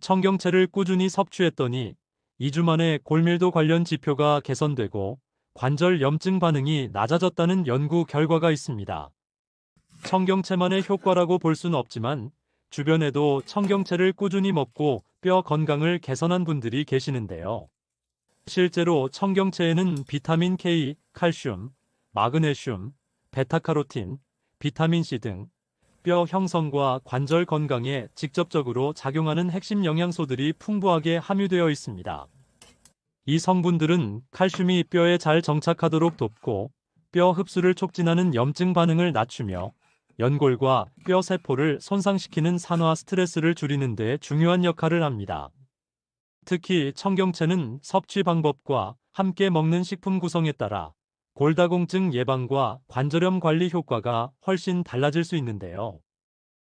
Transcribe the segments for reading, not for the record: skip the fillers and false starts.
청경채를 꾸준히 섭취했더니 2주 만에 골밀도 관련 지표가 개선되고 관절 염증 반응이 낮아졌다는 연구 결과가 있습니다. 청경채만의 효과라고 볼 수는 없지만 주변에도 청경채를 꾸준히 먹고 뼈 건강을 개선한 분들이 계시는데요. 실제로 청경채에는 비타민 K, 칼슘, 마그네슘, 베타카로틴, 비타민 C 등 뼈 형성과 관절 건강에 직접적으로 작용하는 핵심 영양소들이 풍부하게 함유되어 있습니다. 이 성분들은 칼슘이 뼈에 잘 정착하도록 돕고 뼈 흡수를 촉진하는 염증 반응을 낮추며 연골과 뼈 세포를 손상시키는 산화 스트레스를 줄이는 데 중요한 역할을 합니다. 특히 청경채는 섭취 방법과 함께 먹는 식품 구성에 따라 골다공증 예방과 관절염 관리 효과가 훨씬 달라질 수 있는데요.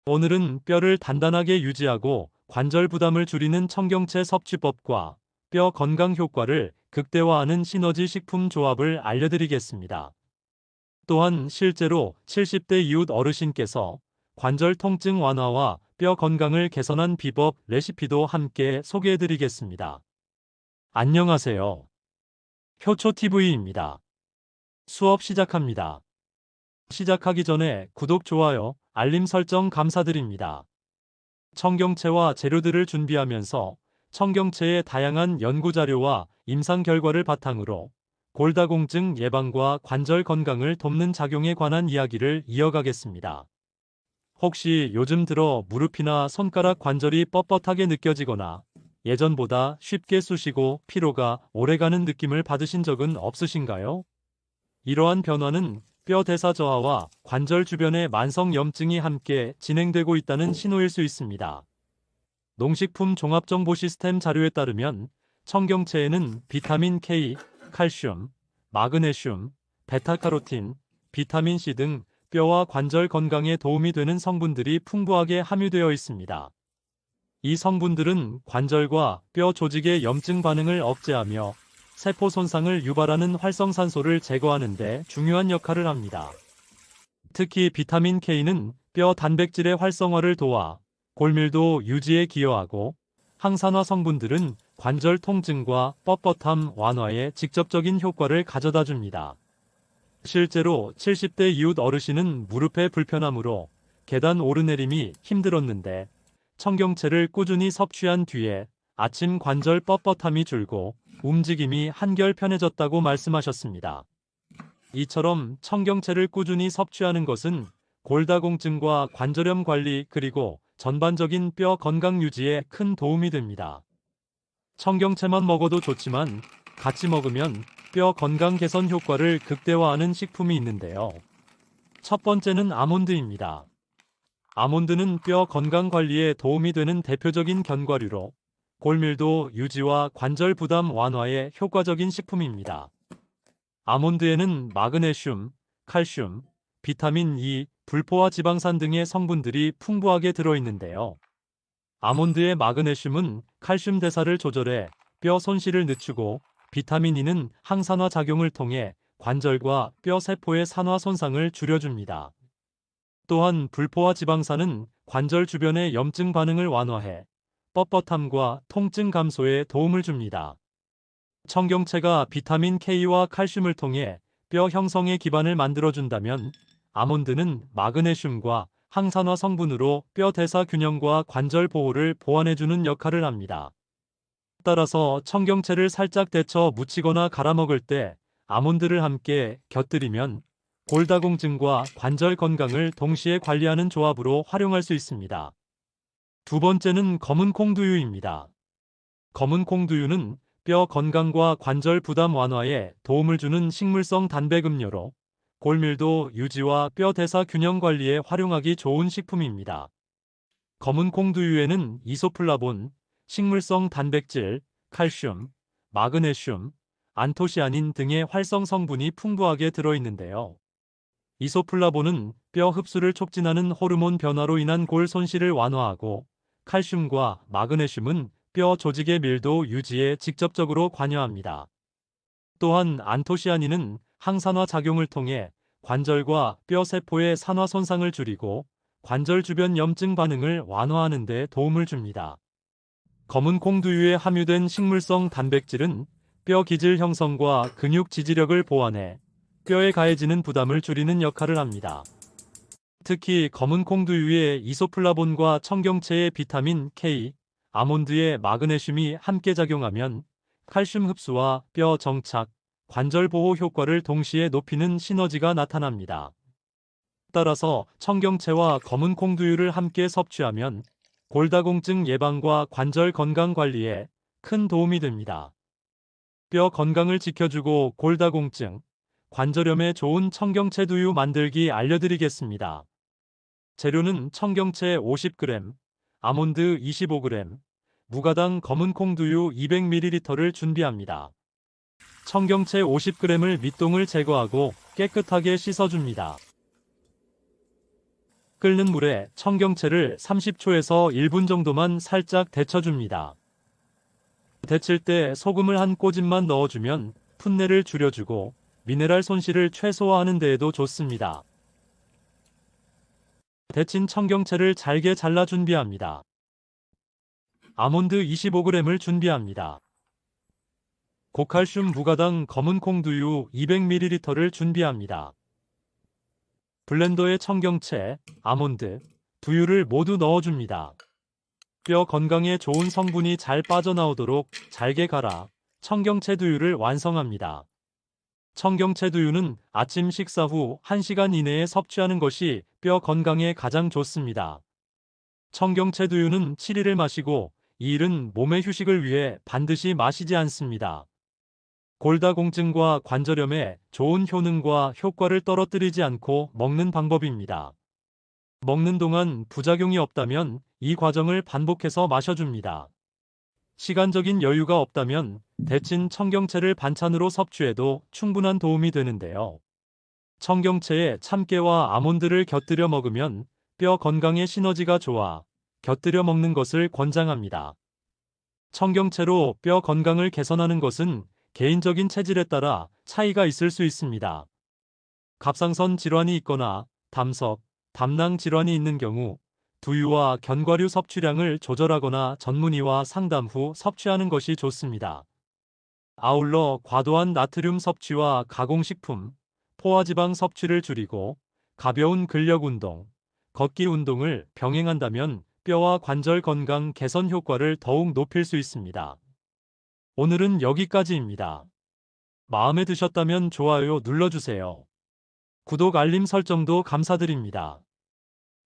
오늘은 뼈를 단단하게 유지하고 관절 부담을 줄이는 청경채 섭취법과 뼈 건강 효과를 극대화하는 시너지 식품 조합을 알려드리겠습니다. 또한 실제로 70대 이웃 어르신께서 관절 통증 완화와 뼈 건강을 개선한 비법 레시피도 함께 소개해드리겠습니다. 안녕하세요. 효초TV입니다. 수업 시작합니다. 시작하기 전에 구독, 좋아요, 알림 설정 감사드립니다. 청경채와 재료들을 준비하면서 청경채의 다양한 연구자료와 임상 결과를 바탕으로 골다공증 예방과 관절 건강을 돕는 작용에 관한 이야기를 이어가겠습니다. 혹시 요즘 들어 무릎이나 손가락 관절이 뻣뻣하게 느껴지거나 예전보다 쉽게 쑤시고 피로가 오래가는 느낌을 받으신 적은 없으신가요? 이러한 변화는 뼈 대사 저하와 관절 주변의 만성 염증이 함께 진행되고 있다는 신호일 수 있습니다. 농식품 종합정보 시스템 자료에 따르면 청경채에는 비타민 K, 칼슘, 마그네슘, 베타카로틴, 비타민 C 등 뼈와 관절 건강에 도움이 되는 성분들이 풍부하게 함유되어 있습니다. 이 성분들은 관절과 뼈 조직의 염증 반응을 억제하며 세포 손상을 유발하는 활성산소를 제거하는 데 중요한 역할을 합니다. 특히 비타민 K는 뼈 단백질의 활성화를 도와 골밀도 유지에 기여하고 항산화 성분들은 관절 통증과 뻣뻣함 완화에 직접적인 효과를 가져다 줍니다. 실제로 70대 이웃 어르신은 무릎의 불편함으로 계단 오르내림이 힘들었는데 청경채를 꾸준히 섭취한 뒤에 아침 관절 뻣뻣함이 줄고 움직임이 한결 편해졌다고 말씀하셨습니다. 이처럼 청경채를 꾸준히 섭취하는 것은 골다공증과 관절염 관리 그리고 전반적인 뼈 건강 유지에 큰 도움이 됩니다. 청경채만 먹어도 좋지만 같이 먹으면 뼈 건강 개선 효과를 극대화하는 식품이 있는데요. 첫 번째는 아몬드입니다. 아몬드는 뼈 건강 관리에 도움이 되는 대표적인 견과류로 골밀도 유지와 관절 부담 완화에 효과적인 식품입니다. 아몬드에는 마그네슘, 칼슘, 비타민 E, 불포화 지방산 등의 성분들이 풍부하게 들어있는데요. 아몬드의 마그네슘은 칼슘 대사를 조절해 뼈 손실을 늦추고 비타민 E는 항산화 작용을 통해 관절과 뼈 세포의 산화 손상을 줄여줍니다. 또한 불포화 지방산은 관절 주변의 염증 반응을 완화해 뻣뻣함과 통증 감소에 도움을 줍니다. 청경채가 비타민 K와 칼슘을 통해 뼈 형성의 기반을 만들어준다면 아몬드는 마그네슘과 항산화 성분으로 뼈 대사 균형과 관절 보호를 보완해주는 역할을 합니다. 따라서 청경채를 살짝 데쳐 무치거나 갈아 먹을 때 아몬드를 함께 곁들이면 골다공증과 관절 건강을 동시에 관리하는 조합으로 활용할 수 있습니다. 두 번째는 검은 콩두유입니다. 검은 콩두유는 뼈 건강과 관절 부담 완화에 도움을 주는 식물성 단백 음료로 골밀도 유지와 뼈 대사 균형 관리에 활용하기 좋은 식품입니다. 검은 콩두유에는 이소플라본, 식물성 단백질, 칼슘, 마그네슘, 안토시아닌 등의 활성 성분이 풍부하게 들어있는데요. 이소플라본은 뼈 흡수를 촉진하는 호르몬 변화로 인한 골 손실을 완화하고 칼슘과 마그네슘은 뼈 조직의 밀도 유지에 직접적으로 관여합니다. 또한 안토시아닌은 항산화 작용을 통해 관절과 뼈 세포의 산화 손상을 줄이고 관절 주변 염증 반응을 완화하는 데 도움을 줍니다. 검은 콩두유에 함유된 식물성 단백질은 뼈 기질 형성과 근육 지지력을 보완해 뼈에 가해지는 부담을 줄이는 역할을 합니다. 특히 검은 콩두유에 이소플라본과 청경채의 비타민 K, 아몬드의 마그네슘이 함께 작용하면 칼슘 흡수와 뼈 정착, 관절 보호 효과를 동시에 높이는 시너지가 나타납니다. 따라서 청경채와 검은 콩두유를 함께 섭취하면 골다공증 예방과 관절 건강 관리에 큰 도움이 됩니다. 뼈 건강을 지켜주고 골다공증, 관절염에 좋은 청경채 두유 만들기 알려드리겠습니다. 재료는 청경채 50g, 아몬드 25g, 무가당 검은 콩두유 200ml를 준비합니다. 청경채 50g을 밑동을 제거하고 깨끗하게 씻어줍니다. 끓는 물에 청경채를 30초에서 1분 정도만 살짝 데쳐줍니다. 데칠 때 소금을 한 꼬집만 넣어주면 풋내를 줄여주고 미네랄 손실을 최소화하는 데에도 좋습니다. 데친 청경채를 잘게 잘라 준비합니다. 아몬드 25g을 준비합니다. 고칼슘 무가당 검은 콩두유 200ml를 준비합니다. 블렌더에 청경채, 아몬드, 두유를 모두 넣어줍니다. 뼈 건강에 좋은 성분이 잘 빠져나오도록 잘게 갈아 청경채 두유를 완성합니다. 청경채 두유는 아침 식사 후 1시간 이내에 섭취하는 것이 뼈 건강에 가장 좋습니다. 청경채 두유는 7일을 마시고 2일은 몸의 휴식을 위해 반드시 마시지 않습니다. 골다공증과 관절염에 좋은 효능과 효과를 떨어뜨리지 않고 먹는 방법입니다. 먹는 동안 부작용이 없다면 이 과정을 반복해서 마셔줍니다. 시간적인 여유가 없다면 데친 청경채를 반찬으로 섭취해도 충분한 도움이 되는데요. 청경채에 참깨와 아몬드를 곁들여 먹으면 뼈 건강에 시너지가 좋아 곁들여 먹는 것을 권장합니다. 청경채로 뼈 건강을 개선하는 것은 개인적인 체질에 따라 차이가 있을 수 있습니다. 갑상선 질환이 있거나 담석, 담낭 질환이 있는 경우 두유와 견과류 섭취량을 조절하거나 전문의와 상담 후 섭취하는 것이 좋습니다. 아울러 과도한 나트륨 섭취와 가공식품, 포화지방 섭취를 줄이고 가벼운 근력 운동, 걷기 운동을 병행한다면 뼈와 관절 건강 개선 효과를 더욱 높일 수 있습니다. 오늘은 여기까지입니다. 마음에 드셨다면 좋아요 눌러주세요. 구독 알림 설정도 감사드립니다.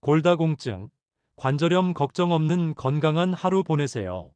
골다공증, 관절염 걱정 없는 건강한 하루 보내세요.